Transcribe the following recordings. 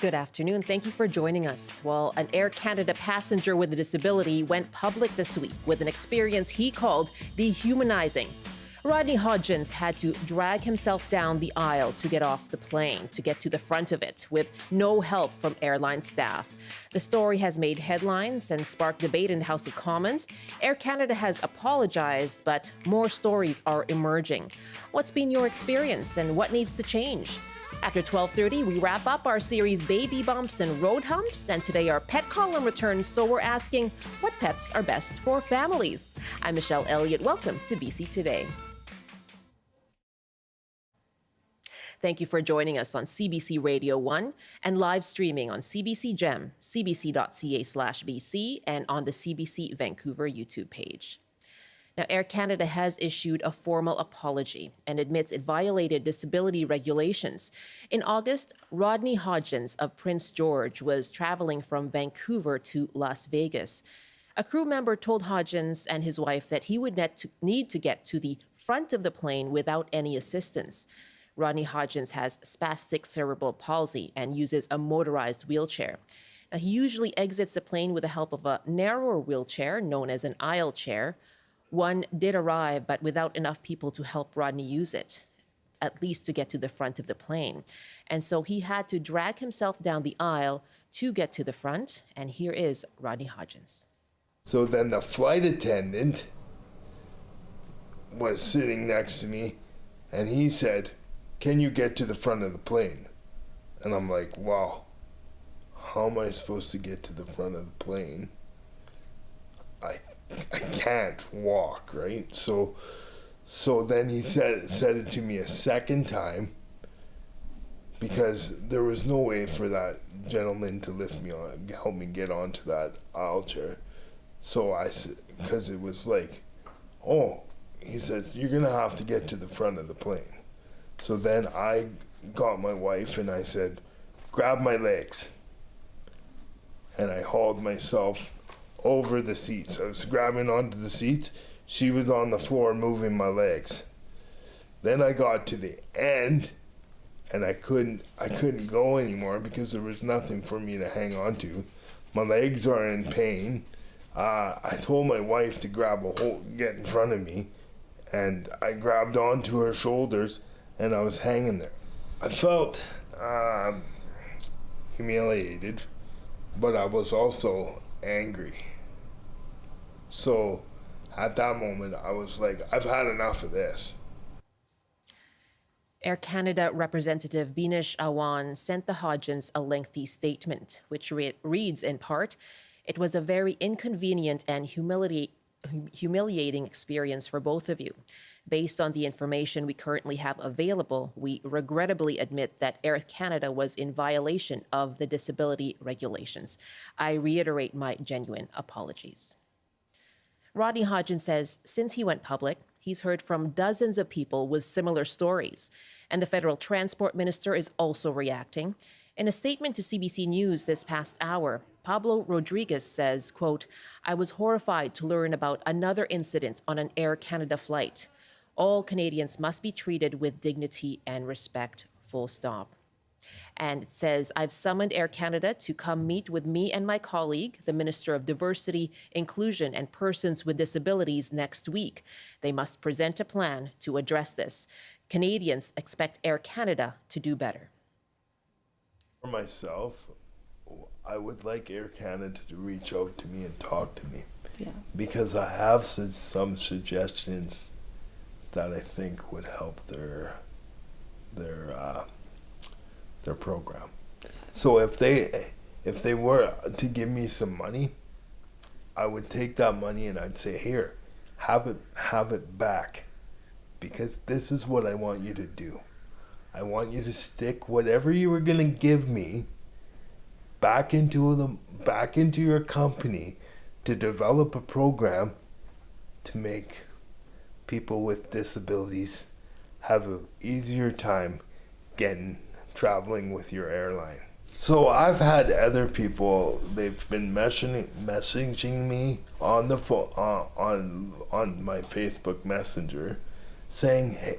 Good afternoon. Thank you for joining us. Well, an Air Canada passenger with a disability went public this week with an experience he called dehumanizing. Rodney Hodgins had to drag himself down the aisle to get off the plane, to get to the front of it, with no help from airline staff. The story has made headlines and sparked debate in the House of Commons. Air Canada has apologized, but more stories are emerging. What's been your experience and what needs to change? After 12:30, we wrap up our series Baby Bumps and Road Humps, and today our pet column returns, so we're asking what pets are best for families. I'm Michelle Eliot. Welcome to BC Today. Thank you for joining us on CBC Radio 1 and live streaming on CBC Gem, cbc.ca/BC, and on the CBC Vancouver YouTube page. Now, Air Canada has issued a formal apology and admits it violated disability regulations. In August, Rodney Hodgins of Prince George was traveling from Vancouver to Las Vegas. A crew member told Hodgins and his wife that he would need to get to the front of the plane without any assistance. Rodney Hodgins has spastic cerebral palsy and uses a motorized wheelchair. Now, he usually exits the plane with the help of a narrower wheelchair known as an aisle chair. One did arrive, but without enough people to help Rodney use it, at least to get to the front of the plane. And so he had to drag himself down the aisle to get to the front. And here is Rodney Hodgins. So then the flight attendant was sitting next to me, and he said, "Can you get to the front of the plane?" And I'm like, wow, how am I supposed to get to the front of the plane? I can't walk, right? So then he said it to me a second time, because there was no way for that gentleman to lift me on, help me get onto that aisle chair. So I said, because it was like, oh, he says, "You're gonna have to get to the front of the plane." So then I got my wife and I said, "Grab my legs." And I hauled myself over the seats. I was grabbing onto the seats. She was on the floor moving my legs. Then I got to the end and I couldn't go anymore because there was nothing for me to hang on to. My legs are in pain. I told my wife to get in front of me, and I grabbed onto her shoulders and I was hanging there. I felt humiliated, but I was also angry. So at that moment, I was like, I've had enough of this. Air Canada representative Binish Awan sent the Hodgins a lengthy statement, which reads in part, "It was a very inconvenient and humiliating experience for both of you. Based on the information we currently have available, we regrettably admit that Air Canada was in violation of the disability regulations. I reiterate my genuine apologies." Rodney Hodgins says since he went public, he's heard from dozens of people with similar stories. And the federal transport minister is also reacting. In a statement to CBC News this past hour, Pablo Rodriguez says, quote, "I was horrified to learn about another incident on an Air Canada flight. All Canadians must be treated with dignity and respect, full stop." And it says, "I've summoned Air Canada to come meet with me and my colleague, the Minister of Diversity, Inclusion and Persons with Disabilities, next week. They must present a plan to address this. Canadians expect Air Canada to do better." For myself, I would like Air Canada to reach out to me and talk to me. Yeah. Because I have some suggestions that I think would help their program. So if they were to give me some money, I would take that money and I'd say, "Here, have it back, because this is what I want you to do. I want you to stick whatever you were gonna give me back into your company to develop a program to make people with disabilities have an easier time traveling with your airline." So I've had other people, they've been messaging me on the phone, on my Facebook Messenger, saying, "Hey,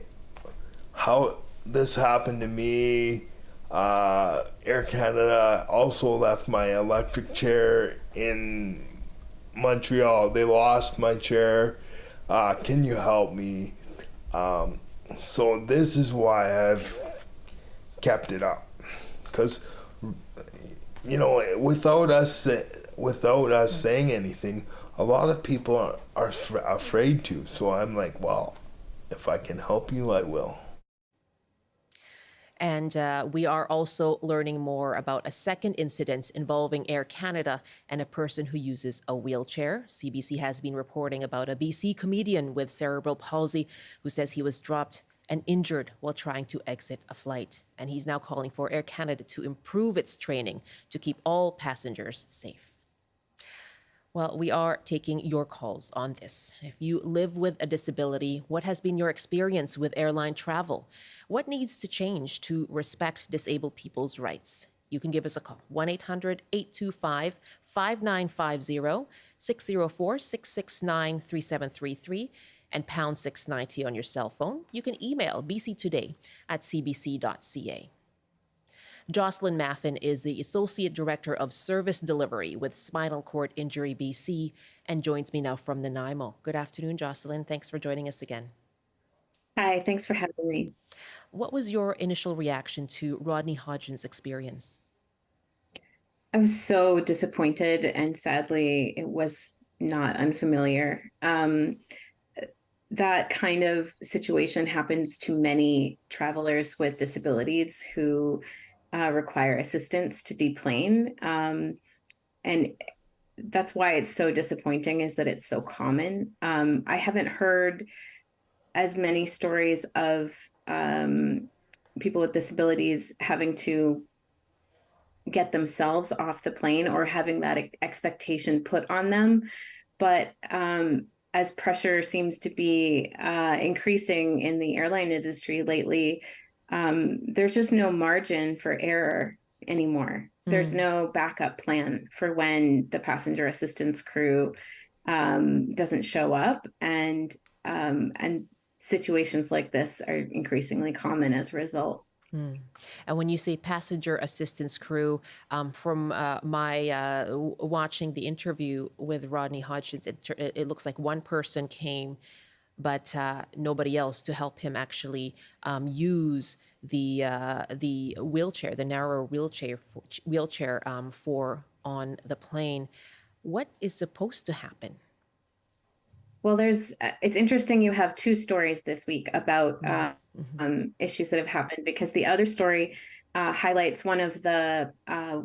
how this happened to me, Air Canada also left my electric chair in Montreal. They lost my chair. Can you help me? So this is why I've kept it up, because without us saying anything, a lot of people are afraid to. So I'm like, well, if I can help you, I will. And we are also learning more about a second incident involving Air Canada and a person who uses a wheelchair. CBC has been reporting about a BC comedian with cerebral palsy who says he was dropped and injured while trying to exit a flight. And he's now calling for Air Canada to improve its training to keep all passengers safe. Well, we are taking your calls on this. If you live with a disability, what has been your experience with airline travel? What needs to change to respect disabled people's rights? You can give us a call, 1-800-825-5950, 604-669-3733, and pound 690 on your cell phone. You can email bctoday@cbc.ca. Jocelyn Maffin is the Associate Director of Service Delivery with Spinal Cord Injury BC and joins me now from Nanaimo. Good afternoon, Jocelyn. Thanks for joining us again. Hi, thanks for having me. What was your initial reaction to Rodney Hodgins' experience? I was so disappointed, and sadly, it was not unfamiliar. That kind of situation happens to many travelers with disabilities who require assistance to deplane. And that's why it's so disappointing, is that it's so common. I haven't heard as many stories of people with disabilities having to get themselves off the plane or having that expectation put on them. But as pressure seems to be increasing in the airline industry lately, there's just no margin for error anymore. There's no backup plan for when the passenger assistance crew doesn't show up, and situations like this are increasingly common as a result. And when you say passenger assistance crew, from my watching the interview with Rodney Hodgins, it looks like one person came, but nobody else to help him actually use the wheelchair, the narrow wheelchair for on the plane. What is supposed to happen? Well, it's interesting you have two stories this week about issues that have happened, because the other story highlights one of the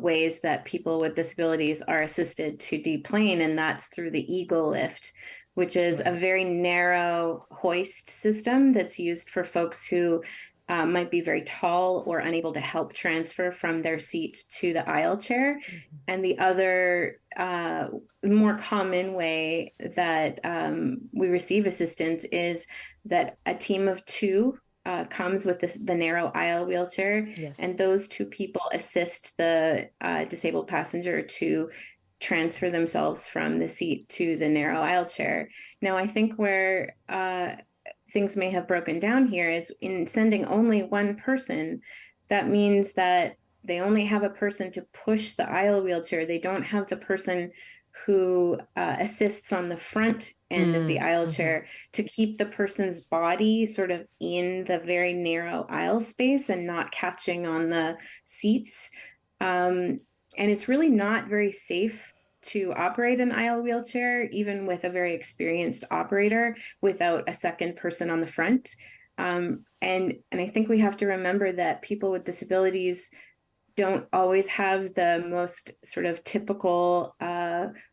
ways that people with disabilities are assisted to deplane, and that's through the Eagle Lift, which is a very narrow hoist system that's used for folks who might be very tall or unable to help transfer from their seat to the aisle chair. And the other more common way that we receive assistance is that a team of two comes with the narrow aisle wheelchair, and those two people assist the disabled passenger to transfer themselves from the seat to the narrow aisle chair. Now, I think where things may have broken down here is in sending only one person. That means that they only have a person to push the aisle wheelchair. They don't have the person who assists on the front end of the aisle chair to keep the person's body sort of in the very narrow aisle space and not catching on the seats. And it's really not very safe to operate an aisle wheelchair, even with a very experienced operator, without a second person on the front. And I think we have to remember that people with disabilities don't always have the most sort of typical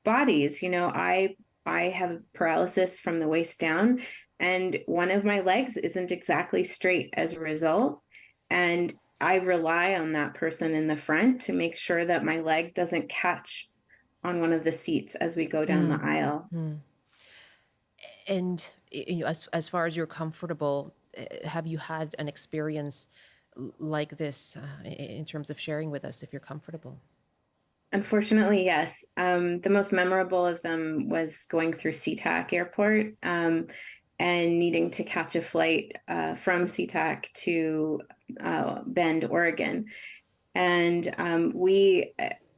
bodies. You know, I have paralysis from the waist down, and one of my legs isn't exactly straight as a result. And I rely on that person in the front to make sure that my leg doesn't catch on one of the seats as we go down the aisle. And as far as you're comfortable, have you had an experience like this in terms of sharing with us, if you're comfortable? Unfortunately, yes. The most memorable of them was going through SeaTac Airport and needing to catch a flight from SeaTac to Bend, Oregon. And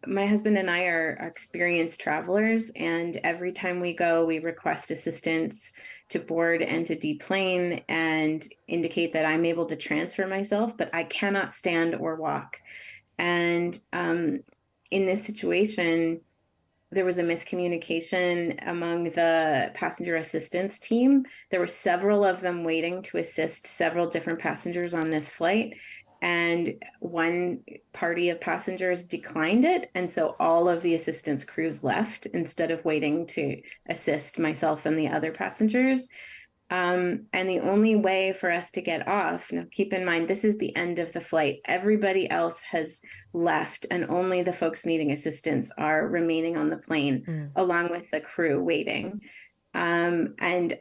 my husband and I are experienced travelers, and every time we go, we request assistance to board and to deplane and indicate that I'm able to transfer myself, but I cannot stand or walk. And in this situation, there was a miscommunication among the passenger assistance team. There were several of them waiting to assist several different passengers on this flight. And one party of passengers declined it. And so all of the assistance crews left instead of waiting to assist myself and the other passengers. And the only way for us to get off, now keep in mind, this is the end of the flight. Everybody else has left, and only the folks needing assistance are remaining on the plane, along with the crew waiting. And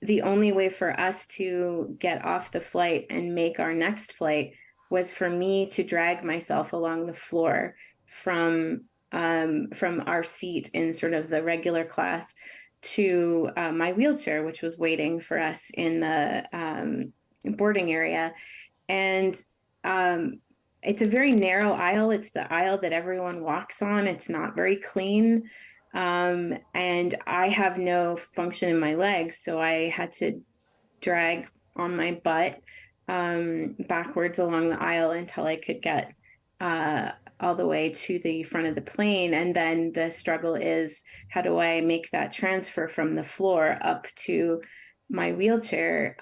the only way for us to get off the flight and make our next flight was for me to drag myself along the floor from our seat in sort of the regular class to my wheelchair, which was waiting for us in the boarding area. And it's a very narrow aisle. It's the aisle that everyone walks on. It's not very clean. And I have no function in my legs, so I had to drag on my butt backwards along the aisle until I could get all the way to the front of the plane. And then the struggle is, how do I make that transfer from the floor up to my wheelchair?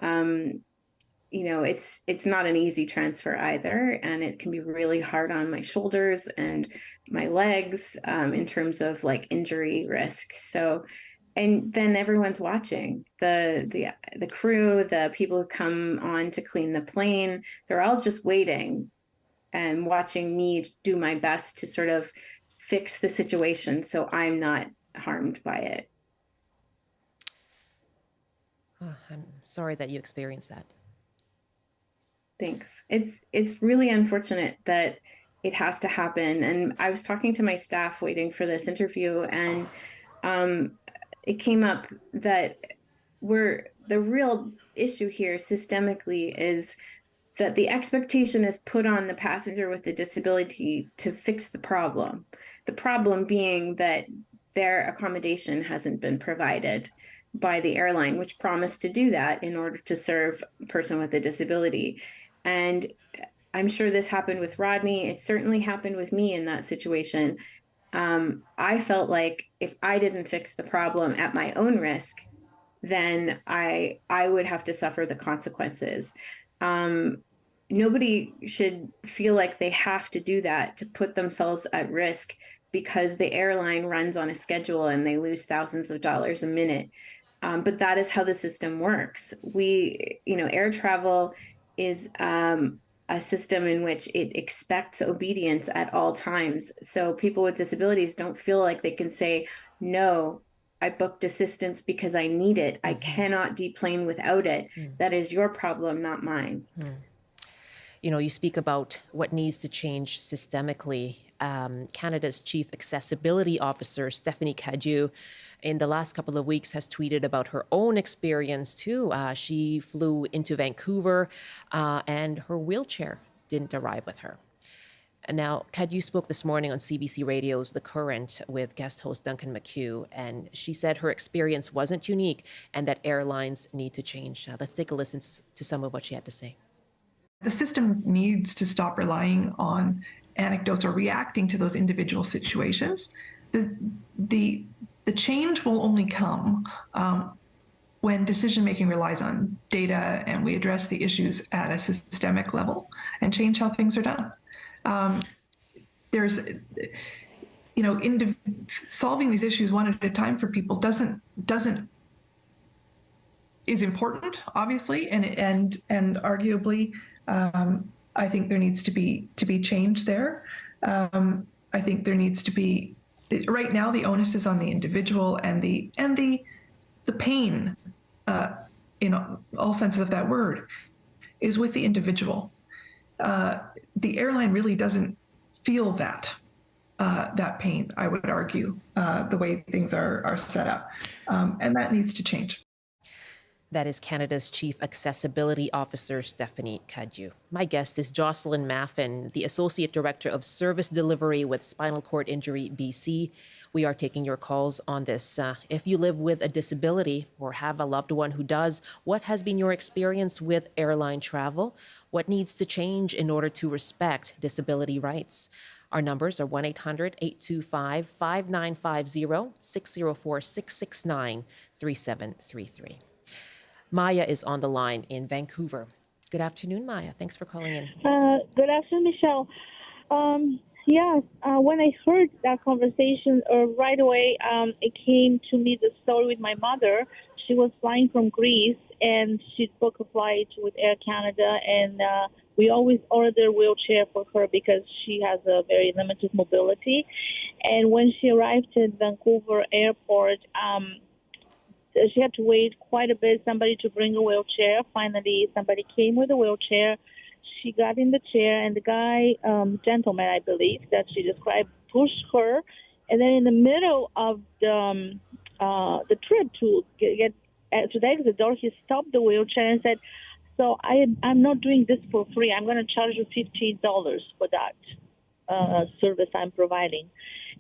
It's not an easy transfer either, and it can be really hard on my shoulders and my legs in terms of like injury risk. So, and then everyone's watching, the crew, the people who come on to clean the plane, they're all just waiting and watching me do my best to sort of fix the situation so I'm not harmed by it. Oh, I'm sorry that you experienced that. Thanks. It's really unfortunate that it has to happen. And I was talking to my staff waiting for this interview, and it came up that the real issue here systemically is that the expectation is put on the passenger with the disability to fix the problem. The problem being that their accommodation hasn't been provided by the airline, which promised to do that in order to serve a person with a disability. And I'm sure this happened with Rodney. It certainly happened with me in that situation. I felt like if I didn't fix the problem at my own risk, then I would have to suffer the consequences. Nobody should feel like they have to do that to put themselves at risk because the airline runs on a schedule and they lose thousands of dollars a minute. But that is how the system works. Air travel is a system in which it expects obedience at all times. So people with disabilities don't feel like they can say, no, I booked assistance because I need it. I cannot deplane without it. That is your problem, not mine. You speak about what needs to change systemically. Canada's Chief Accessibility Officer, Stephanie Cadieux, in the last couple of weeks has tweeted about her own experience too. She flew into Vancouver and her wheelchair didn't arrive with her. And now, Cadieux spoke this morning on CBC Radio's The Current with guest host Duncan McHugh, and she said her experience wasn't unique and that airlines need to change. Let's take a listen to some of what she had to say. The system needs to stop relying on anecdotes or reacting to those individual situations. The change will only come when decision-making relies on data and we address the issues at a systemic level and change how things are done. Solving these issues one at a time for people is important, obviously, and arguably, I think there needs to be change there. I think there needs to be. Right now, the onus is on the individual, and the pain, in all senses of that word, is with the individual. The airline really doesn't feel that pain, I would argue, the way things are set up, and that needs to change. That is Canada's Chief Accessibility Officer, Stephanie Cadieux. My guest is Jocelyn Maffin, the Associate Director of Service Delivery with Spinal Cord Injury BC. We are taking your calls on this. If you live with a disability or have a loved one who does, what has been your experience with airline travel? What needs to change in order to respect disability rights? Our numbers are 1-800-825-5950, 604-669-3733. Maya is on the line in Vancouver. Good afternoon, Maya. Thanks for calling in. Good afternoon, Michelle. Yes, when I heard that conversation right away, it came to me the story with my mother. She was flying from Greece, and she booked a flight with Air Canada, and we always order a wheelchair for her because she has a very limited mobility. And when she arrived at Vancouver airport, she had to wait quite a bit, somebody to bring a wheelchair. Finally, somebody came with a wheelchair. She got in the chair, and the guy, gentleman, I believe, that she described, pushed her. And then in the middle of the trip to get to the exit door, he stopped the wheelchair and said, "So I'm not doing this for free. I'm going to charge you $50 for that service I'm providing."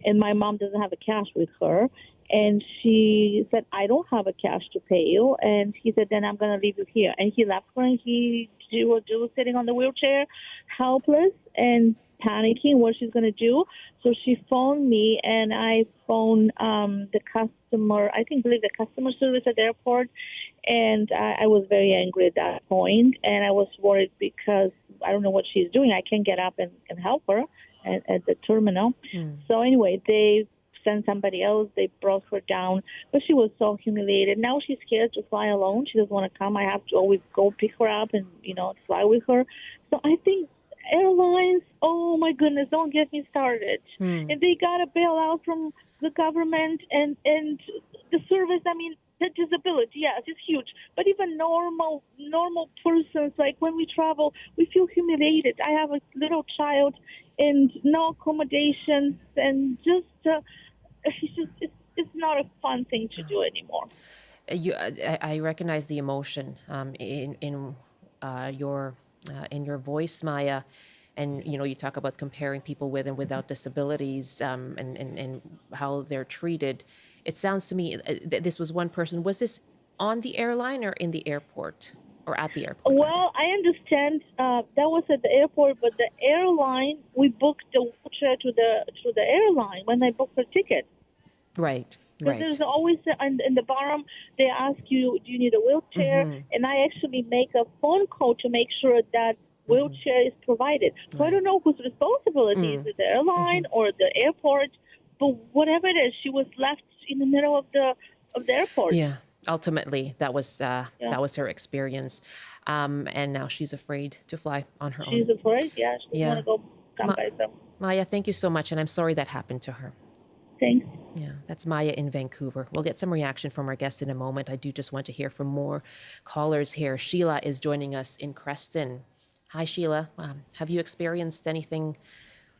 And my mom doesn't have a cash with her. And she said, "I don't have a cash to pay you." And he said, "Then I'm going to leave you here." And he left her, and she was sitting on the wheelchair, helpless and panicking what she's going to do. So she phoned me, and I phoned the customer, believe the customer service at the airport. And I was very angry at that point, and I was worried because I don't know what she's doing. I can't get up and help her at the terminal. So anyway, they sent somebody else. They brought her down, but she was so humiliated. Now she's scared to fly alone. She doesn't want to come. I have to always go pick her up and, fly with her. So I think airlines, oh my goodness, don't get me started. And they got a bailout from the government and the service. I mean, the disability, yes, it's huge. But even normal persons, like when we travel, we feel humiliated. I have a little child and no accommodations, and it's not a fun thing to do anymore. I recognize the emotion in your voice, Maya, and you talk about comparing people with and without disabilities and how they're treated. It sounds to me that this was one person. Was this on the airline or in the airport or at the airport? Well, I understand that was at the airport, but the airline, we booked the wheelchair to the airline when I booked the ticket. Right. Because there's always in the bottom they ask you, do you need a wheelchair? And I actually make a phone call to make sure that wheelchair is provided. So I don't know whose responsibility is it, the airline or the airport, but whatever it is, she was left in the middle of the airport. Yeah. Ultimately, that was her experience, and now she's afraid to fly on her own. She's afraid. Yeah, she doesn't want to go come by herself. Maya, thank you so much, and I'm sorry that happened to her. Thanks. Yeah, that's Maya in Vancouver. We'll get some reaction from our guest in a moment. I do just want to hear from more callers here. Sheila is joining us in Creston. Hi, Sheila. Have you experienced anything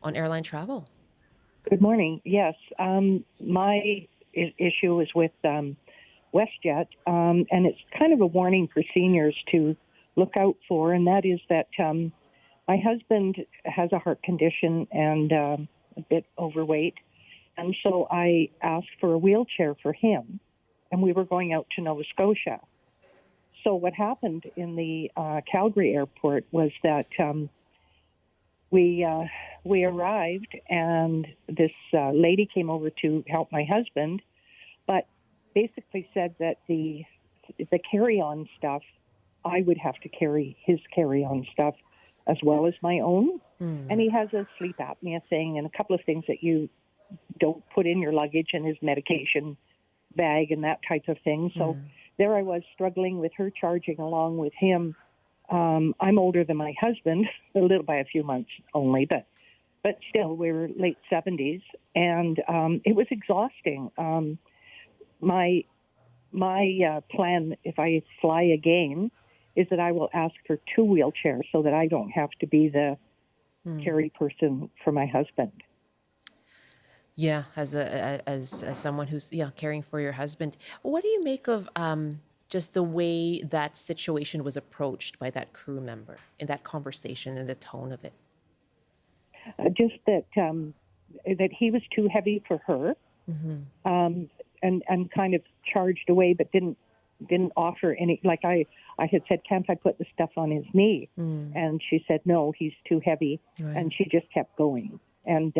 on airline travel? Good morning. Yes, my issue is with WestJet, and it's kind of a warning for seniors to look out for, and that is that my husband has a heart condition and a bit overweight. And so I asked for a wheelchair for him, and we were going out to Nova Scotia. So what happened in the Calgary airport was that we arrived, and this lady came over to help my husband, but basically said that the carry-on stuff, I would have to carry his carry-on stuff as well as my own. And he has a sleep apnea thing and a couple of things that you don't put in your luggage and his medication bag and that type of thing. So there I was struggling with her charging along with him. I'm older than my husband, a little by a few months only, but still, we were late 70s, and it was exhausting. My plan, if I fly again, is that I will ask for 2 wheelchairs so that I don't have to be the carry person for my husband. Yeah, as someone who's caring for your husband, what do you make of just the way that situation was approached by that crew member in that conversation and the tone of it? Just that he was too heavy for her, and kind of charged away, but didn't offer any. Like I had said, can't I put the stuff on his knee? And she said, no, he's too heavy, and she just kept going. And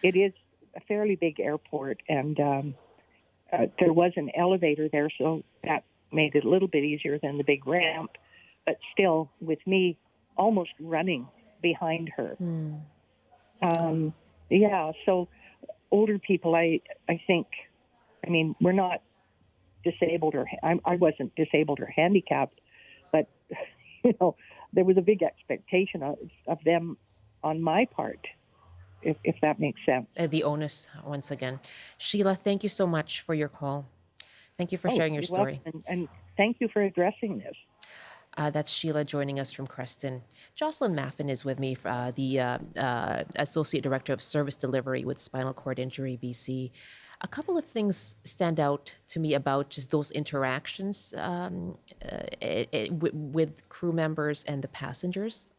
it is a fairly big airport, and there was an elevator there, so that made it a little bit easier than the big ramp, but still, with me almost running behind her. So older people, I think, I mean, we're not disabled or I wasn't disabled or handicapped, but there was a big expectation of them on my part, if that makes sense. The onus once again. Sheila, thank you so much for your call. Thank you for sharing your story. And thank you for addressing this. That's Sheila joining us from Creston. Jocelyn Maffin is with me, the Associate Director of Service Delivery with Spinal Cord Injury BC. A couple of things stand out to me about just those interactions with crew members and the passengers.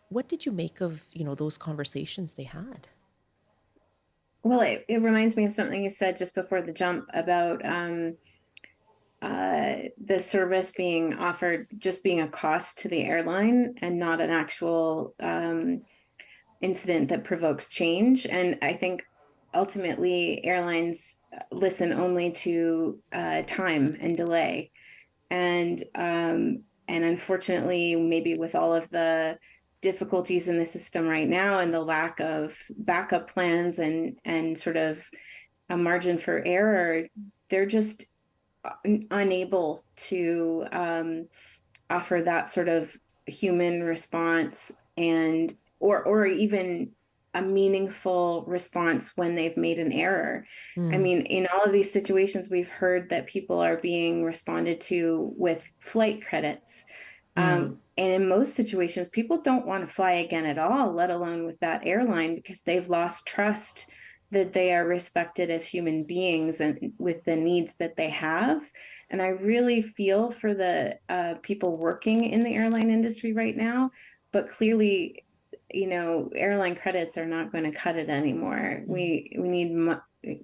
What did you make of those conversations they had? Well, it reminds me of something you said just before the jump about the service being offered just being a cost to the airline and not an actual incident that provokes change. And I think ultimately airlines listen only to time and delay. And unfortunately, maybe with all of the difficulties in the system right now and the lack of backup plans and sort of a margin for error, they're just unable to offer that sort of human response and or even a meaningful response when they've made an error. I mean, in all of these situations, we've heard that people are being responded to with flight credits. And in most situations, people don't want to fly again at all, let alone with that airline, because they've lost trust that they are respected as human beings and with the needs that they have. And I really feel for the people working in the airline industry right now, but clearly, airline credits are not going to cut it anymore. We need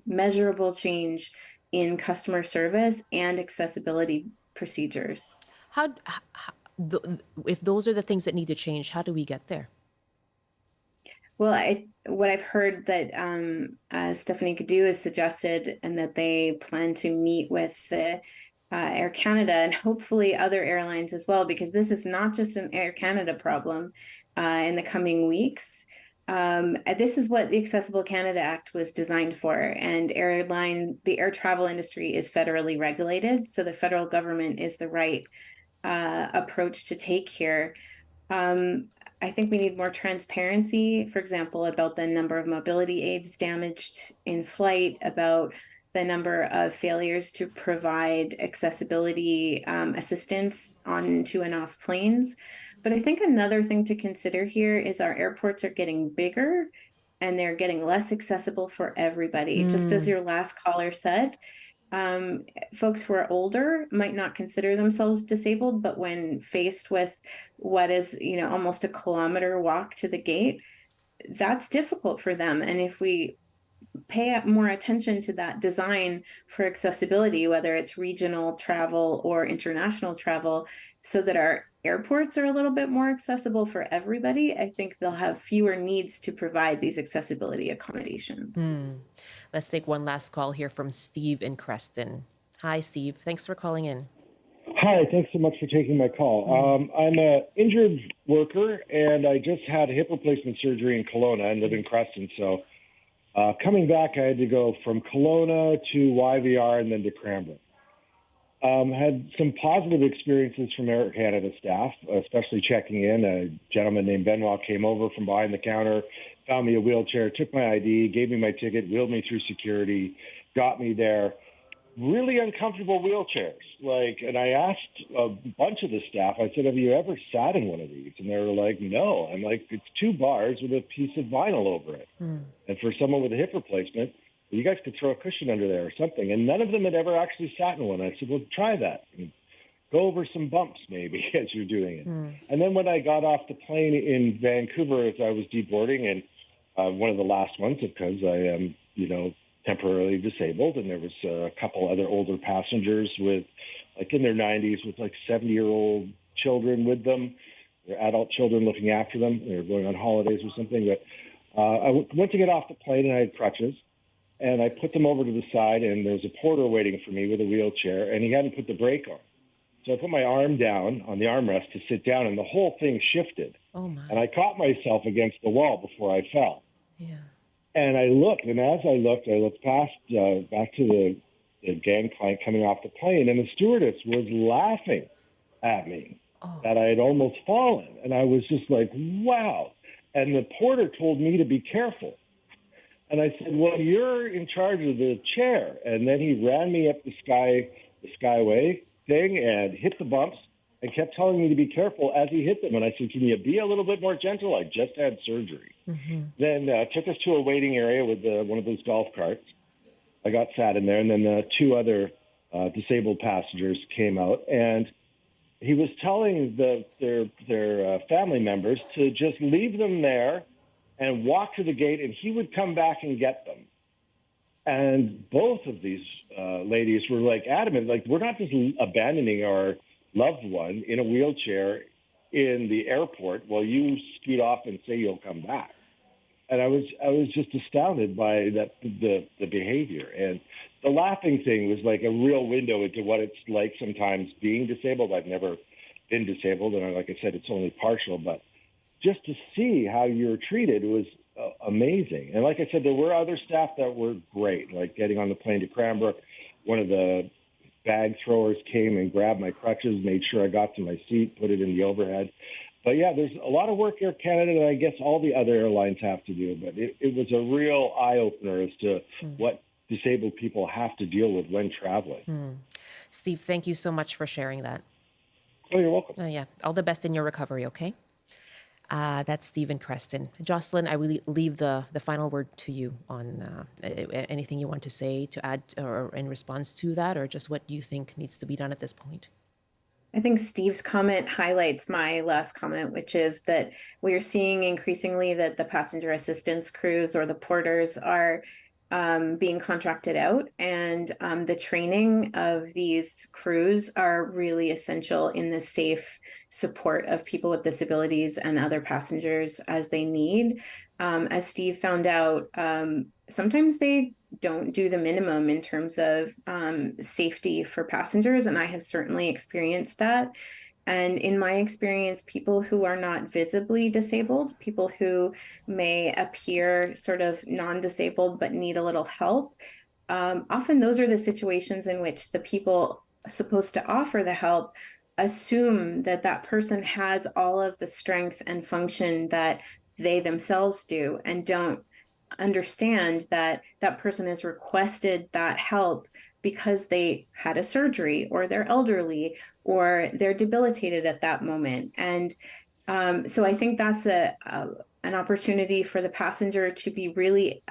measurable change in customer service and accessibility procedures. If those are the things that need to change, how do we get there? Well, what I've heard that Stephanie Cadieux has suggested, and that they plan to meet with the Air Canada and hopefully other airlines as well, because this is not just an Air Canada problem in the coming weeks. This is what the Accessible Canada Act was designed for, and the air travel industry is federally regulated, so the federal government is the right approach to take here. I think we need more transparency, for example, about the number of mobility aids damaged in flight, about the number of failures to provide accessibility assistance onto and off planes. But I think another thing to consider here is our airports are getting bigger and they're getting less accessible for everybody. Just as your last caller said, folks who are older might not consider themselves disabled, but when faced with what is, almost a kilometer walk to the gate, that's difficult for them. And if we pay more attention to that design for accessibility, whether it's regional travel or international travel, so that our airports are a little bit more accessible for everybody, I think they'll have fewer needs to provide these accessibility accommodations. Let's take one last call here from Steve in Creston. Hi, Steve. Thanks for calling in. Hi, thanks so much for taking my call. I'm an injured worker, and I just had hip replacement surgery in Kelowna and live in Creston. So coming back, I had to go from Kelowna to YVR and then to Cranbrook. Had some positive experiences from Air Canada staff, especially checking in. A gentleman named Benoit came over from behind the counter, found me a wheelchair, took my ID, gave me my ticket, wheeled me through security, got me there. Really uncomfortable wheelchairs. And I asked a bunch of the staff, I said, have you ever sat in one of these? And they were like, no. I'm like, it's 2 bars with a piece of vinyl over it. And for someone with a hip replacement, you guys could throw a cushion under there or something. And none of them had ever actually sat in one. I said, well, try that. And go over some bumps maybe as you're doing it. And then when I got off the plane in Vancouver as I was deboarding, and one of the last ones, because I am, temporarily disabled, and there was a couple other older passengers with, like, in their 90s with, like, 70-year-old children with them, their adult children looking after them. They were going on holidays or something. But I went to get off the plane, and I had crutches, and I put them over to the side, and there was a porter waiting for me with a wheelchair, and he hadn't put the brake on. So I put my arm down on the armrest to sit down, and the whole thing shifted. Oh, my. And I caught myself against the wall before I fell. Yeah. And I looked, and as I looked past back to the gangplank coming off the plane, and the stewardess was laughing at me that I had almost fallen. And I was just like, wow. And the porter told me to be careful. And I said, well, you're in charge of the chair. And then he ran me up the skyway thing and hit the bumps and kept telling me to be careful as he hit them. And I said, can you be a little bit more gentle? I just had surgery. Then took us to a waiting area with one of those golf carts. I got sat in there, and then two other disabled passengers came out, and he was telling their family members to just leave them there and walk to the gate, and he would come back and get them. And both of these ladies were like adamant, like, we're not just abandoning our loved one in a wheelchair in the airport while you scoot off and say you'll come back. And I was just astounded by the behavior. And the laughing thing was like a real window into what it's like sometimes being disabled. I've never been disabled, and like I said, it's only partial, but just to see how you're treated was amazing. And like I said, there were other staff that were great, like getting on the plane to Cranbrook. One of the bag throwers came and grabbed my crutches, made sure I got to my seat, put it in the overhead. But yeah, there's a lot of work Air Canada that I guess all the other airlines have to do. But it was a real eye-opener as to what disabled people have to deal with when traveling. Steve, thank you so much for sharing that. Oh, you're welcome. Oh, yeah. All the best in your recovery, okay? That's Stephen Creston. Jocelyn, I will leave the final word to you on anything you want to say to add or in response to that, or just what you think needs to be done at this point. I think Steve's comment highlights my last comment, which is that we are seeing increasingly that the passenger assistance crews or the porters are being contracted out, and the training of these crews are really essential in the safe support of people with disabilities and other passengers as they need. As Steve found out, sometimes they don't do the minimum in terms of safety for passengers, and I have certainly experienced that. And in my experience, people who are not visibly disabled, people who may appear sort of non-disabled but need a little help, often those are the situations in which the people supposed to offer the help assume that that person has all of the strength and function that they themselves do, and don't understand that that person has requested that help because they had a surgery, or they're elderly, or they're debilitated at that moment. And so I think that's an opportunity for the passenger to be really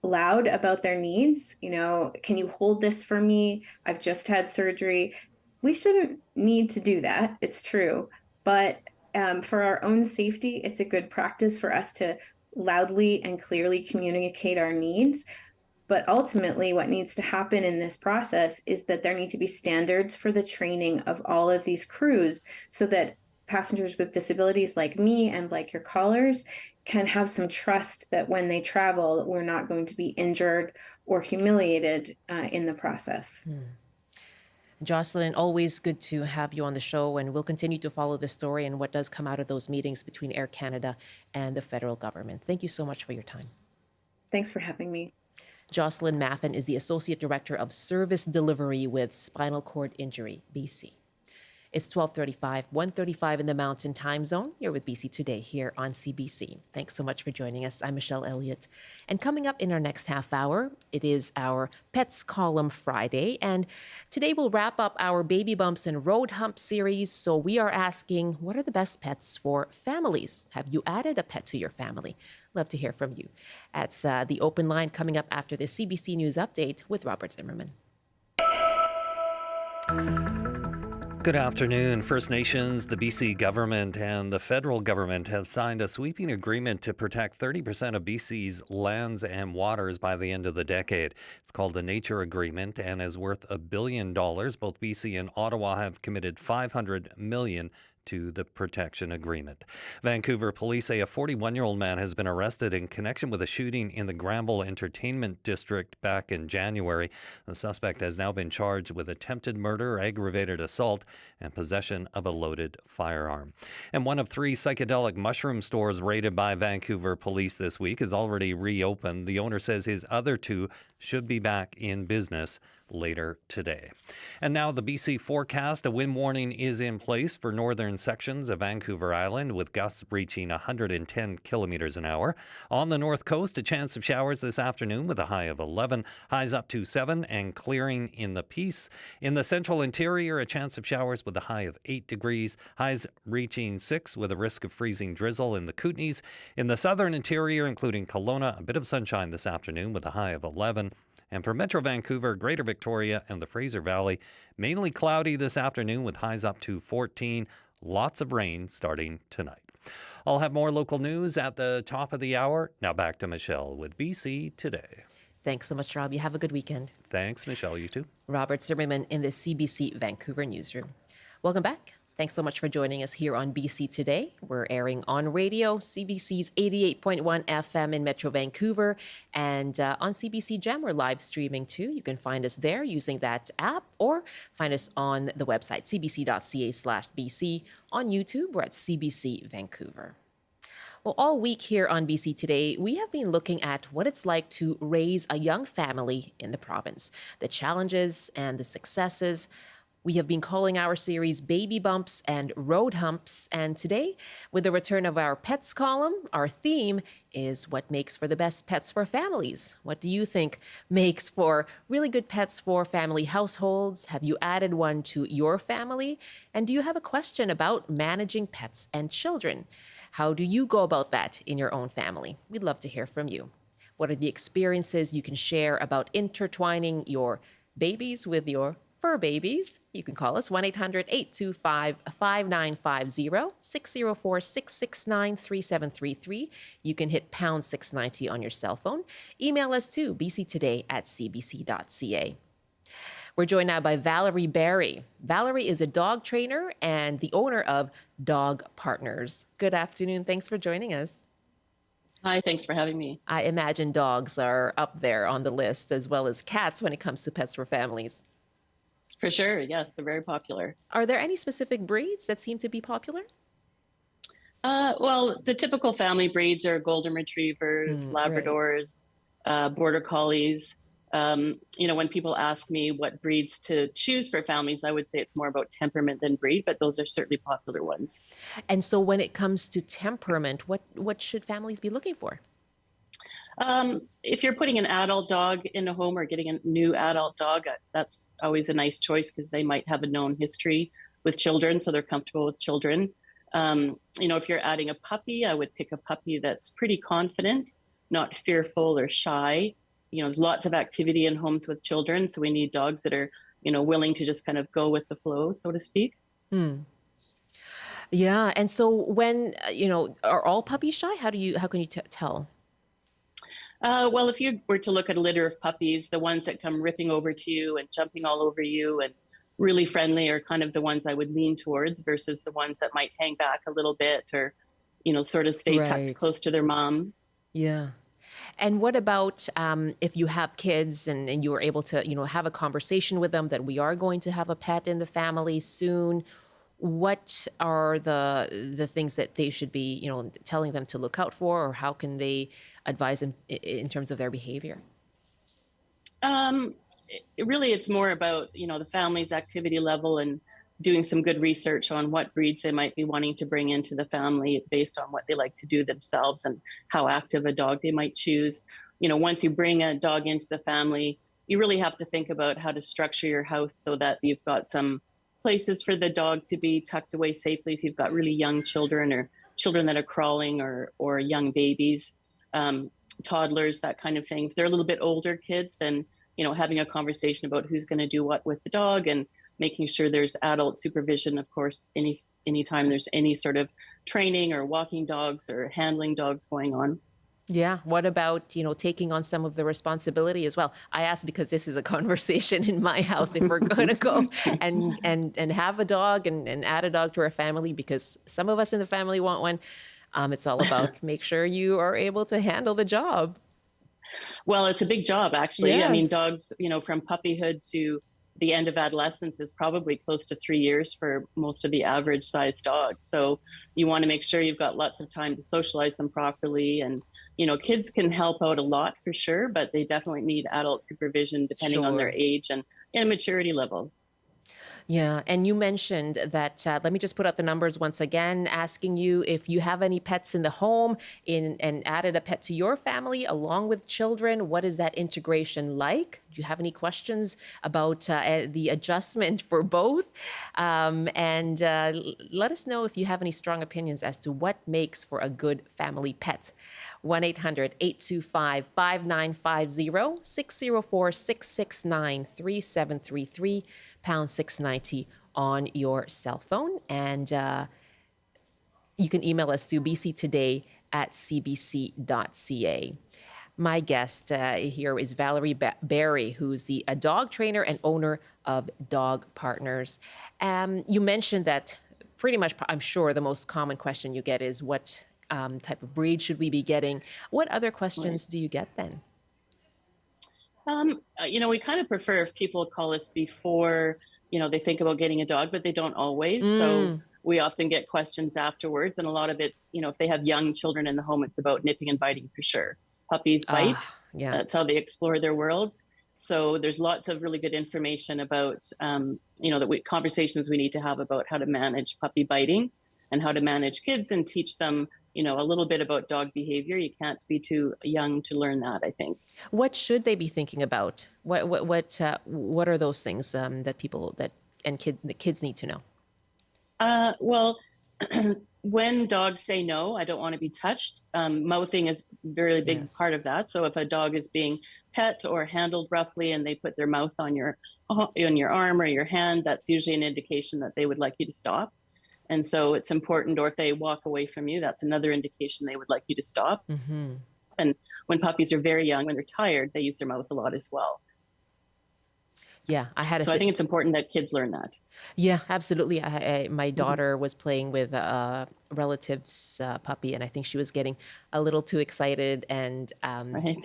loud about their needs. Can you hold this for me? I've just had surgery. We shouldn't need to do that. It's true. But for our own safety, it's a good practice for us to loudly and clearly communicate our needs. But ultimately, what needs to happen in this process is that there need to be standards for the training of all of these crews, so that passengers with disabilities like me and like your callers can have some trust that when they travel, we're not going to be injured or humiliated in the process. Jocelyn, always good to have you on the show, and we'll continue to follow the story and what does come out of those meetings between Air Canada and the federal government. Thank you so much for your time. Thanks for having me. Jocelyn Maffin is the Associate Director of Service Delivery with Spinal Cord Injury, BC. It's 12:35, 1:35 in the Mountain Time Zone. You're with BC Today here on CBC. Thanks so much for joining us. I'm Michelle Eliot. And coming up in our next half hour, it is our Pets Column Friday. And today we'll wrap up our Baby Bumps and Road Hump series. So we are asking, what are the best pets for families? Have you added a pet to your family? Love to hear from you. That's the open line coming up after the CBC News Update with Robert Zimmerman. Good afternoon. First Nations, the BC government, and the federal government have signed a sweeping agreement to protect 30% of BC's lands and waters by the end of the decade. It's called the Nature Agreement and is worth $1 billion. Both BC and Ottawa have committed $500 million to the protection agreement. Vancouver police say a 41-year-old man has been arrested in connection with a shooting in the Granville Entertainment District back in January. The suspect has now been charged with attempted murder, aggravated assault, and possession of a loaded firearm. And one of 3 psychedelic mushroom stores raided by Vancouver police this week is already reopened. The owner says his other 2 should be back in business later today. And now the BC forecast. A wind warning is in place for northern sections of Vancouver Island with gusts reaching 110 kilometers an hour. On the north coast, a chance of showers this afternoon with a high of 11, highs up to 7 and clearing in the Peace. In the central interior, a chance of showers with a high of 8 degrees, highs reaching 6 with a risk of freezing drizzle in the Kootenays. In the southern interior, including Kelowna, a bit of sunshine this afternoon with a high of 11. And for Metro Vancouver, Greater Victoria, and the Fraser Valley, mainly cloudy this afternoon with highs up to 14. Lots of rain starting tonight. I'll have more local news at the top of the hour. Now back to Michelle with BC Today. Thanks so much, Rob. You have a good weekend. Thanks, Michelle. You too. Robert Zimmerman in the CBC Vancouver newsroom. Welcome back. Thanks so much for joining us here on BC Today. We're airing on radio, CBC's 88.1 FM in Metro Vancouver, and on CBC Gem, we're live streaming too. You can find us there using that app or find us on the website, cbc.ca/BC. On YouTube, we're at CBC Vancouver. Well, all week here on BC Today, we have been looking at what it's like to raise a young family in the province, the challenges and the successes. We have been calling our series Baby Bumps and Road Humps. And today, with the return of our Pets column, our theme is what makes for the best pets for families. What do you think makes for really good pets for family households? Have you added one to your family? And do you have a question about managing pets and children? How do you go about that in your own family? We'd love to hear from you. What are the experiences you can share about intertwining your babies with your fur babies? You can call us 1-800-825-5950, 604-669-3733. You can hit pound 690 on your cell phone. Email us too, bctoday@cbc.ca. We're joined now by Valerie Barry. Valerie is a dog trainer and the owner of Dog Partners. Good afternoon. Thanks for joining us. Hi, thanks for having me. I imagine dogs are up there on the list as well as cats when it comes to pets for families. For sure, yes, they're very popular. Are there any specific breeds that seem to be popular? Well, the typical family breeds are golden retrievers, Labradors, border collies. When people ask me what breeds to choose for families, I would say it's more about temperament than breed, but those are certainly popular ones. And so when it comes to temperament, what should families be looking for? If you're putting an adult dog in a home or getting a new adult dog, that's always a nice choice because they might have a known history with children, so they're comfortable with children. If you're adding a puppy, I would pick a puppy that's pretty confident, not fearful or shy. There's lots of activity in homes with children, so we need dogs that are, willing to just kind of go with the flow, so to speak. Yeah, and so when, are all puppies shy? How can you tell? Well, if you were to look at a litter of puppies, the ones that come ripping over to you and jumping all over you and really friendly are kind of the ones I would lean towards versus the ones that might hang back a little bit or, sort of stay tucked close to their mom. Yeah. And what about if you have kids and you are able to, have a conversation with them that we are going to have a pet in the family soon? What are the things that they should be, telling them to look out for, or how can they advise them in terms of their behavior? It's more about, the family's activity level and doing some good research on what breeds they might be wanting to bring into the family based on what they like to do themselves and how active a dog they might choose. Once you bring a dog into the family, you really have to think about how to structure your house so that you've got some places for the dog to be tucked away safely if you've got really young children or children that are crawling or young babies, toddlers, that kind of thing. If they're a little bit older kids, then having a conversation about who's going to do what with the dog and making sure there's adult supervision, of course, anytime there's any sort of training or walking dogs or handling dogs going on. Yeah. What about, taking on some of the responsibility as well? I ask because this is a conversation in my house if we're going to go and have a dog and add a dog to our family, because some of us in the family want one. It's all about make sure you are able to handle the job. Well, it's a big job, actually. Yes. I mean, dogs, from puppyhood to the end of adolescence is probably close to 3 years for most of the average sized dogs. So you want to make sure you've got lots of time to socialize them properly. And, kids can help out a lot for sure, but they definitely need adult supervision depending on their age and maturity level. Yeah. And you mentioned that, let me just put out the numbers once again, asking you if you have any pets in the home and added a pet to your family along with children. What is that integration like? Do you have any questions about the adjustment for both? And let us know if you have any strong opinions as to what makes for a good family pet. 1-800-825-5950, 604-669-3733, pound 690 on your cell phone. And you can email us to bctoday@cbc.ca. My guest here is Valerie Barry, who's a dog trainer and owner of Dog Partners. You mentioned that pretty much, I'm sure, the most common question you get is what type of breed should we be getting? What other questions do you get then? We kind of prefer if people call us before, they think about getting a dog, but they don't always. So we often get questions afterwards. And a lot of it's, if they have young children in the home, it's about nipping and biting for sure. Puppies bite. Yeah. That's how they explore their worlds. So there's lots of really good information about, conversations we need to have about how to manage puppy biting and how to manage kids and teach them a little bit about dog behavior. You can't be too young to learn that, I think. What should they be thinking about? What are those things that the kids need to know? Well, when dogs say no, I don't want to be touched. Mouthing is a very big part of that. So if a dog is being pet or handled roughly and they put their mouth on your arm or your hand, that's usually an indication that they would like you to stop. And so it's important, or if they walk away from you, that's another indication they would like you to stop. Mm-hmm. And when puppies are very young, when they're tired, they use their mouth a lot as well. Yeah, I think it's important that kids learn that. Yeah, absolutely. My daughter was playing with a relative's puppy, and I think she was getting a little too excited. And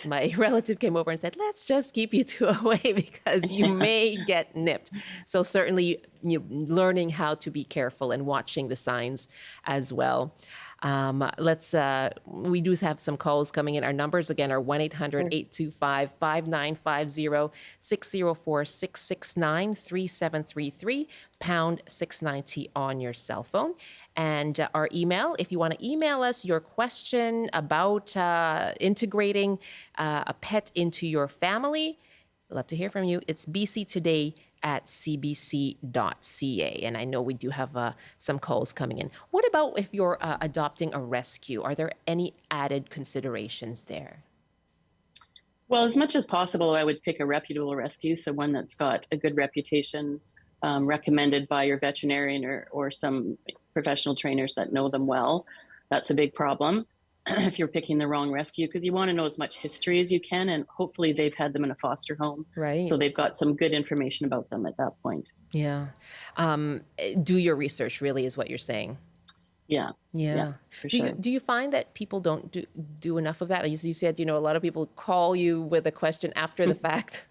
my relative came over and said, "Let's just keep you two away because you may get nipped." So certainly, learning how to be careful and watching the signs as well. We do have some calls coming in. Our numbers again are 1-800-825-5950, 604-669-3733, pound 690 on your cell phone. And our email, if you want to email us your question about integrating a pet into your family, I'd love to hear from you. It's bctoday@cbc.ca. And I know we do have some calls coming in. What about if you're adopting a rescue? Are there any added considerations there? Well, as much as possible, I would pick a reputable rescue, so one that's got a good reputation, recommended by your veterinarian or some professional trainers that know them well. That's a big problem if you're picking the wrong rescue, because you want to know as much history as you can, and hopefully they've had them in a foster home. Right. So they've got some good information about them at that point. Yeah. Do your research, really, is what you're saying. Yeah. For sure. Do you find that people don't do enough of that? As you said, a lot of people call you with a question after the fact.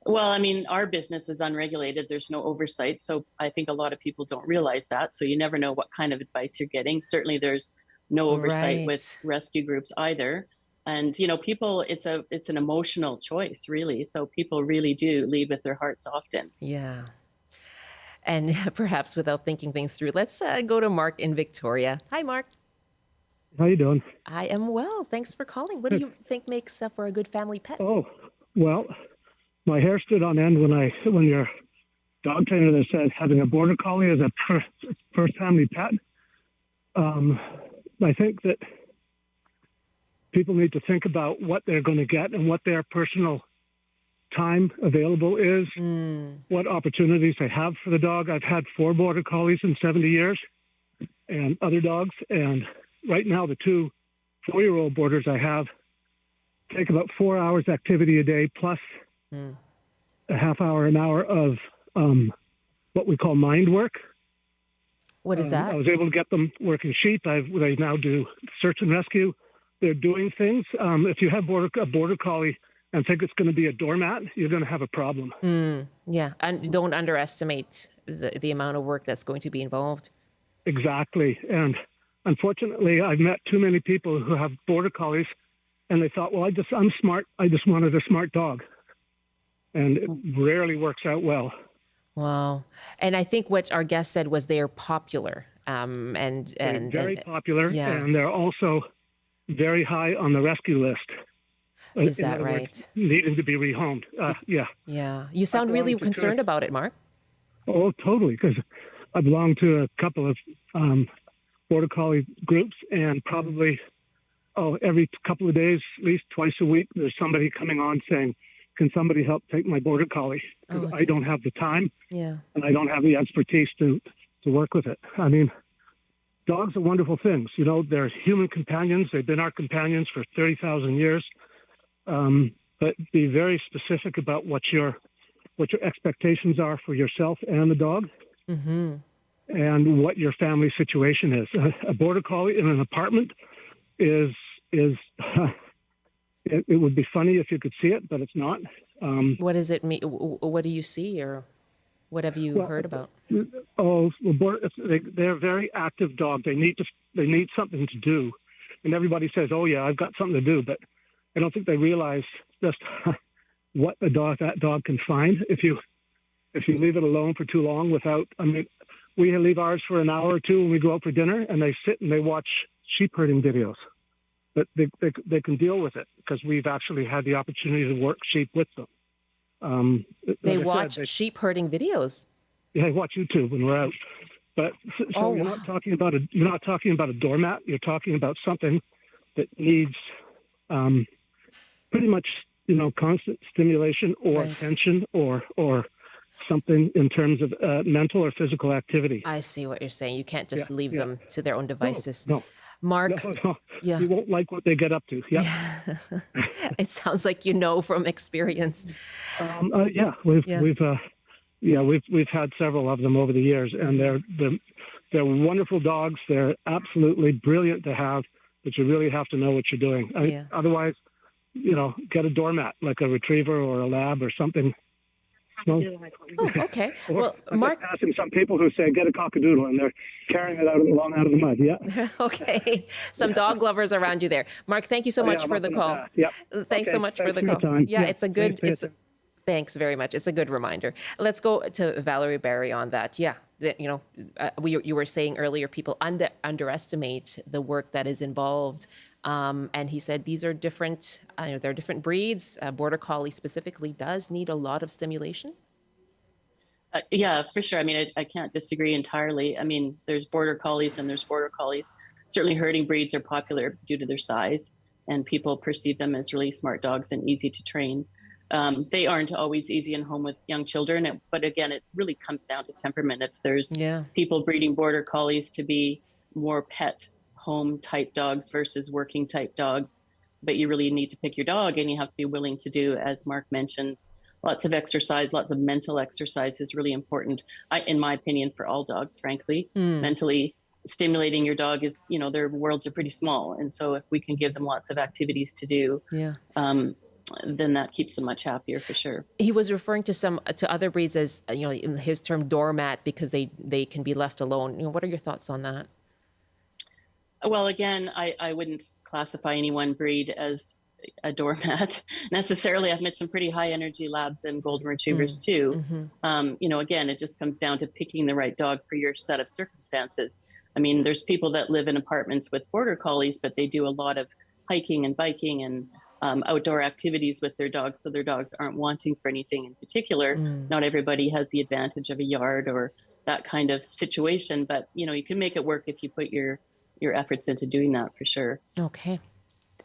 Well, I mean, our business is unregulated. There's no oversight. So I think a lot of people don't realize that. So you never know what kind of advice you're getting. Certainly there's no oversight with rescue groups either. And, people, it's an emotional choice, really. So people really do lead with their hearts often. Yeah. and perhaps without thinking things through. Let's go to Mark in Victoria. Hi, Mark. How you doing? I am well. Thanks for calling. What do you think makes for a good family pet? Oh, well, my hair stood on end when your dog trainer there said having a border collie as a first family pet. I think that people need to think about what they're going to get and what their personal time available is, what opportunities they have for the dog. I've had 4 border collies in 70 years and other dogs. And right now, the 2 4-year-old borders I have take about 4 hours activity a day plus a half hour, an hour of what we call mind work. What is that? I was able to get them working sheep. They now do search and rescue. They're doing things. If you have a border collie and think it's going to be a doormat, you're going to have a problem. Yeah, and don't underestimate the amount of work that's going to be involved. Exactly. And unfortunately, I've met too many people who have border collies, and they thought, well, I'm smart. I just wanted a smart dog. And it rarely works out well. Wow. And I think what our guest said was they're popular. They're very popular, yeah. and they're also very high on the rescue list. Is In that other right? words, needing to be rehomed. Yeah. Yeah. You sound really concerned about it, Mark. Oh, totally, because I belong to a couple of border collie groups, and probably every couple of days, at least twice a week, there's somebody coming on saying, can somebody help take my border collie? Because I don't have the time, and I don't have the expertise to work with it. I mean, dogs are wonderful things. You know, they're human companions. They've been our companions for 30,000 years. But be very specific about what your expectations are for yourself and the dog, and what your family situation is. A border collie in an apartment is it would be funny if you could see it, but it's not. What does it mean? What do you see, or what have you heard about? They're a very active dog. They need something to do, and everybody says, "Oh yeah, I've got something to do," but I don't think they realize just what that dog can find if you leave it alone for too long without. I mean, we leave ours for an hour or two when we go out for dinner, and they sit and they watch sheep herding videos. But they can deal with it because we've actually had the opportunity to work sheep with them. They watch sheep herding videos. Yeah, I watch YouTube when we're out. But you're not talking about a doormat. You're talking about something that needs pretty much constant stimulation or attention or something in terms of mental or physical activity. I see what you're saying. You can't just leave them to their own devices. No. Mark, you won't like what they get up to. Yeah, it sounds like you know from experience. We've had several of them over the years, and they're wonderful dogs. They're absolutely brilliant to have, but you really have to know what you're doing. Otherwise, get a doormat like a retriever or a lab or something. Oh, okay. Well, Mark, passing some people who say get a cockadoodle, and they're carrying it along out of the mud. Yeah. Okay. Some dog lovers around you there. Mark, thank you so much for the call. Yeah. Thanks so much for the call. Yeah, it's a good. Thanks very much. It's a good reminder. Let's go to Valerie Barry on that. Yeah, you were saying earlier, people underestimate the work that is involved. And he said these are different. They're different breeds. Border Collie specifically does need a lot of stimulation. Yeah, for sure. I mean, I can't disagree entirely. I mean, there's Border Collies and there's Border Collies. Certainly herding breeds are popular due to their size, and people perceive them as really smart dogs and easy to train. They aren't always easy in home with young children, but again, it really comes down to temperament. If there's people breeding Border Collies to be more pet home type dogs versus working type dogs, but you really need to pick your dog, and you have to be willing to do, as Mark mentions, lots of exercise. Lots of mental exercise is really important, in my opinion, for all dogs, frankly. Mentally stimulating your dog is, their worlds are pretty small. And so if we can give them lots of activities to do, then that keeps them much happier for sure. He was referring to other breeds as, in his term, doormat, because they can be left alone. What are your thoughts on that? Well, again, I wouldn't classify any one breed as a doormat necessarily. I've met some pretty high energy labs and golden retrievers too. Again, it just comes down to picking the right dog for your set of circumstances. I mean, there's people that live in apartments with border collies, but they do a lot of hiking and biking and outdoor activities with their dogs, so their dogs aren't wanting for anything in particular. Not everybody has the advantage of a yard or that kind of situation, but you can make it work if you put your efforts into doing that, for sure. Okay.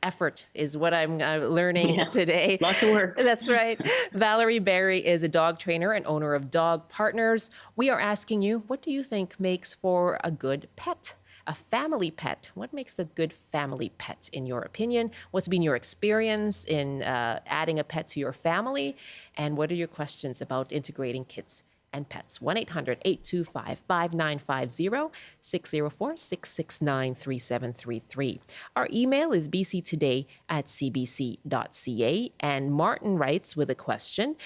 Effort is what I'm learning today. Lots of work. That's right. Valerie Barry is a dog trainer and owner of Dog Partners. We are asking you, what do you think makes for a good pet? A family pet. What makes a good family pet, in your opinion? What's been your experience in adding a pet to your family? And what are your questions about integrating kids and pets? 1-800-825-5950, 604-669-3733. Our email is bctoday@cbc.ca. And Martin writes with a question.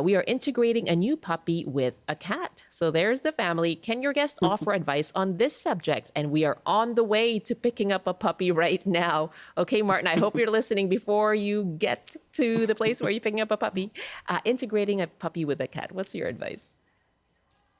We are integrating a new puppy with a cat. So there's the family. Can your guest offer advice on this subject? And we are on the way to picking up a puppy right now. Okay, Martin, I hope you're listening before you get to the place where you're picking up a puppy. Integrating a puppy with a cat. What's your advice?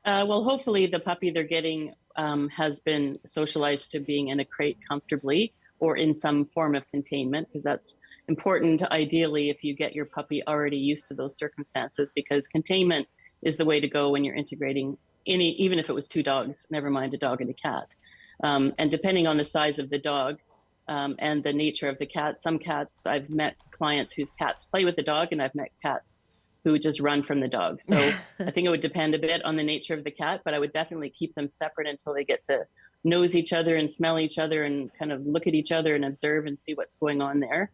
Well, hopefully the puppy they're getting has been socialized to being in a crate comfortably or in some form of containment, because that's important, ideally, if you get your puppy already used to those circumstances, because containment is the way to go when you're integrating even if it was two dogs, never mind a dog and a cat. And depending on the size of the dog and the nature of the cat, some cats, I've met clients whose cats play with the dog, and I've met cats who would just run from the dog. So I think it would depend a bit on the nature of the cat, but I would definitely keep them separate until they get to nose each other and smell each other and kind of look at each other and observe and see what's going on there.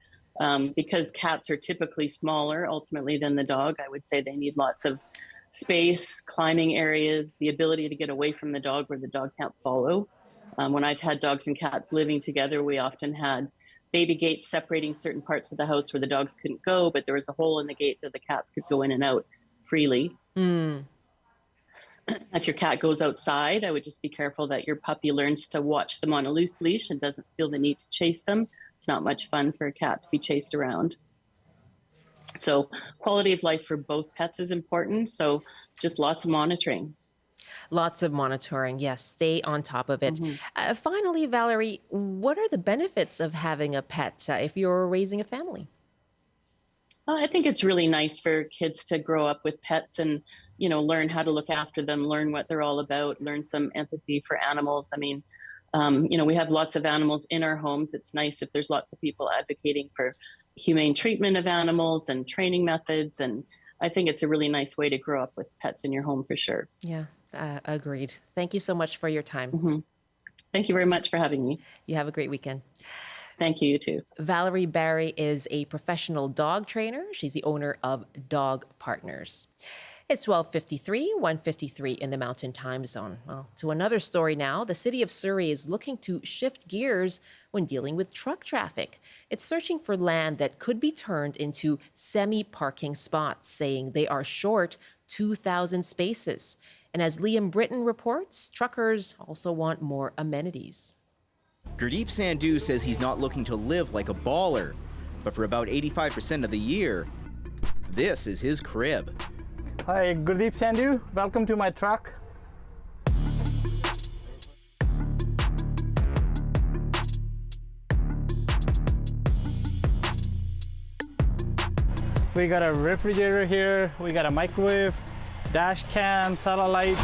Because cats are typically smaller ultimately than the dog, I would say they need lots of space, climbing areas, the ability to get away from the dog where the dog can't follow. When I've had dogs and cats living together, we often had baby gates separating certain parts of the house where the dogs couldn't go, but there was a hole in the gate that the cats could go in and out freely. If your cat goes outside, I would just be careful that your puppy learns to watch them on a loose leash and doesn't feel the need to chase them. It's not much fun for a cat to be chased around. So quality of life for both pets is important. So just lots of monitoring. Lots of monitoring. Yes. Stay on top of it. Finally, Valerie, what are the benefits of having a pet if you're raising a family? I think it's really nice for kids to grow up with pets and, learn how to look after them, learn what they're all about, learn some empathy for animals. I mean, we have lots of animals in our homes. It's nice if there's lots of people advocating for humane treatment of animals and training methods. And I think it's a really nice way to grow up with pets in your home for sure. Yeah, agreed. Thank you so much for your time. Thank you very much for having me. You have a great weekend. Thank you, you too. Valerie Barry is a professional dog trainer. She's the owner of Dog Partners. It's 12:53, 1:53 in the Mountain Time Zone. Well, to another story now. The city of Surrey is looking to shift gears when dealing with truck traffic. It's searching for land that could be turned into semi-parking spots, saying they are short 2,000 spaces. And as Liam Britton reports, truckers also want more amenities. Gurdeep Sandhu says he's not looking to live like a baller, but for about 85% of the year, this is his crib. Hi, Gurdeep Sandhu. Welcome to my truck. We got a refrigerator here, we got a microwave, dash cam, satellite.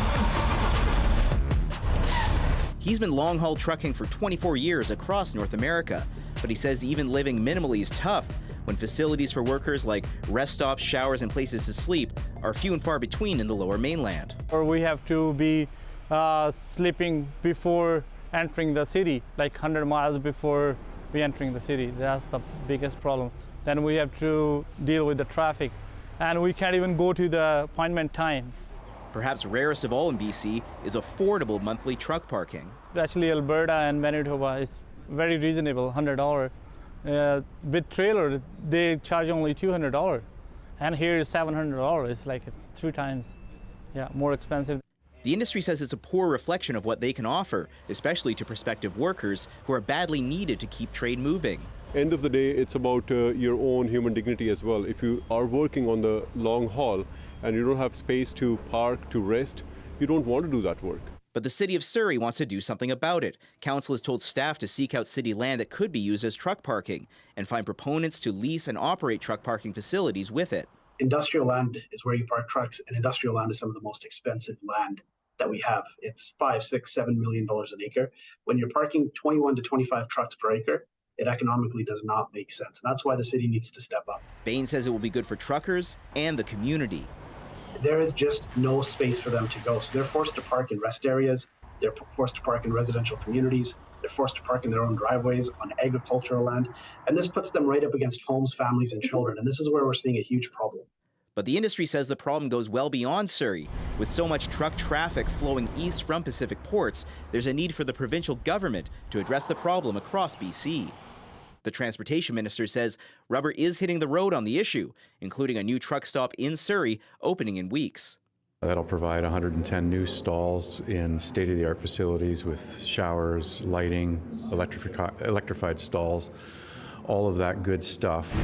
He's been long-haul trucking for 24 years across North America, but he says even living minimally is tough when facilities for workers like rest stops, showers, and places to sleep are few and far between in the Lower Mainland. Or we have to be sleeping before entering the city, like 100 miles before we entering the city. That's the biggest problem. Then we have to deal with the traffic, and we can't even go to the appointment time. Perhaps rarest of all in BC is affordable monthly truck parking. Actually, Alberta and Manitoba is very reasonable, $100. With trailer, they charge only $200, and here is $700. It's like 3 times, more expensive. The industry says it's a poor reflection of what they can offer, especially to prospective workers who are badly needed to keep trade moving. End of the day, it's about your own human dignity as well. If you are working on the long haul and you don't have space to park, to rest, you don't want to do that work. But the city of Surrey wants to do something about it. Council has told staff to seek out city land that could be used as truck parking and find proponents to lease and operate truck parking facilities with it. Industrial land is where you park trucks, and industrial land is some of the most expensive land that we have. It's $5, $6, $7 million an acre. When you're parking 21 to 25 trucks per acre, it economically does not make sense. That's why the city needs to step up. Bain says it will be good for truckers and the community. There is just no space for them to go. So they're forced to park in rest areas. They're forced to park in residential communities. They're forced to park in their own driveways on agricultural land. And this puts them right up against homes, families, and children. And this is where we're seeing a huge problem. But the industry says the problem goes well beyond Surrey. With so much truck traffic flowing east from Pacific ports, there's a need for the provincial government to address the problem across BC. The transportation minister says rubber is hitting the road on the issue, including a new truck stop in Surrey opening in weeks. That'll provide 110 new stalls in state-of-the-art facilities with showers, lighting, electrified stalls, all of that good stuff.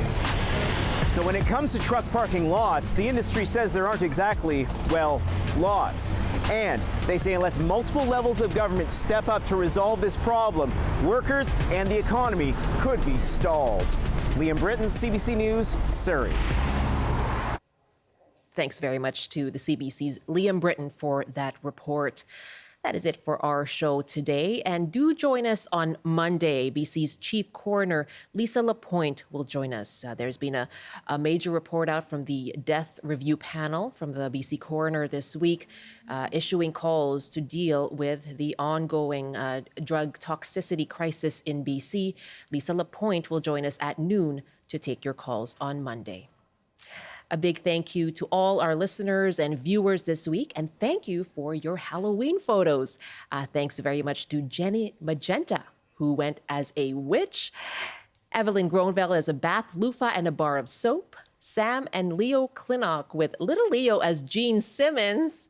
So when it comes to truck parking lots, the industry says there aren't exactly, well, lots. And they say unless multiple levels of government step up to resolve this problem, workers and the economy could be stalled. Liam Britton, CBC News, Surrey. Thanks very much to the CBC's Liam Britton for that report. That is it for our show today. And do join us on Monday. BC's Chief Coroner Lisa Lapointe will join us. There's been a major report out from the Death Review Panel from the BC Coroner this week, issuing calls to deal with the ongoing drug toxicity crisis in BC. Lisa Lapointe will join us at noon to take your calls on Monday. A big thank you to all our listeners and viewers this week, and thank you for your Halloween photos. Thanks very much to Jenny Magenta, who went as a witch, Evelyn Gronville as a bath loofah and a bar of soap, Sam and Leo Klinnock with little Leo as Gene Simmons,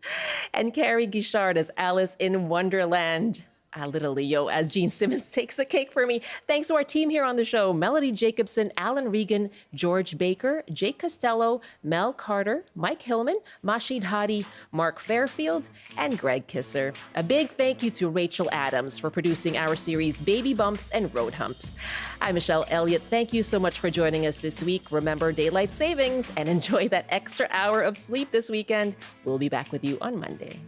and Carrie Guichard as Alice in Wonderland. Little Leo as Gene Simmons takes a cake for me. Thanks to our team here on the show, Melody Jacobson, Alan Regan, George Baker, Jake Costello, Mel Carter, Mike Hillman, Mashid Hadi, Mark Fairfield, and Greg Kisser. A big thank you to Rachel Adams for producing our series Baby Bumps and Road Humps. I'm Michelle Eliot. Thank you so much for joining us this week. Remember daylight savings and enjoy that extra hour of sleep this weekend. We'll be back with you on Monday.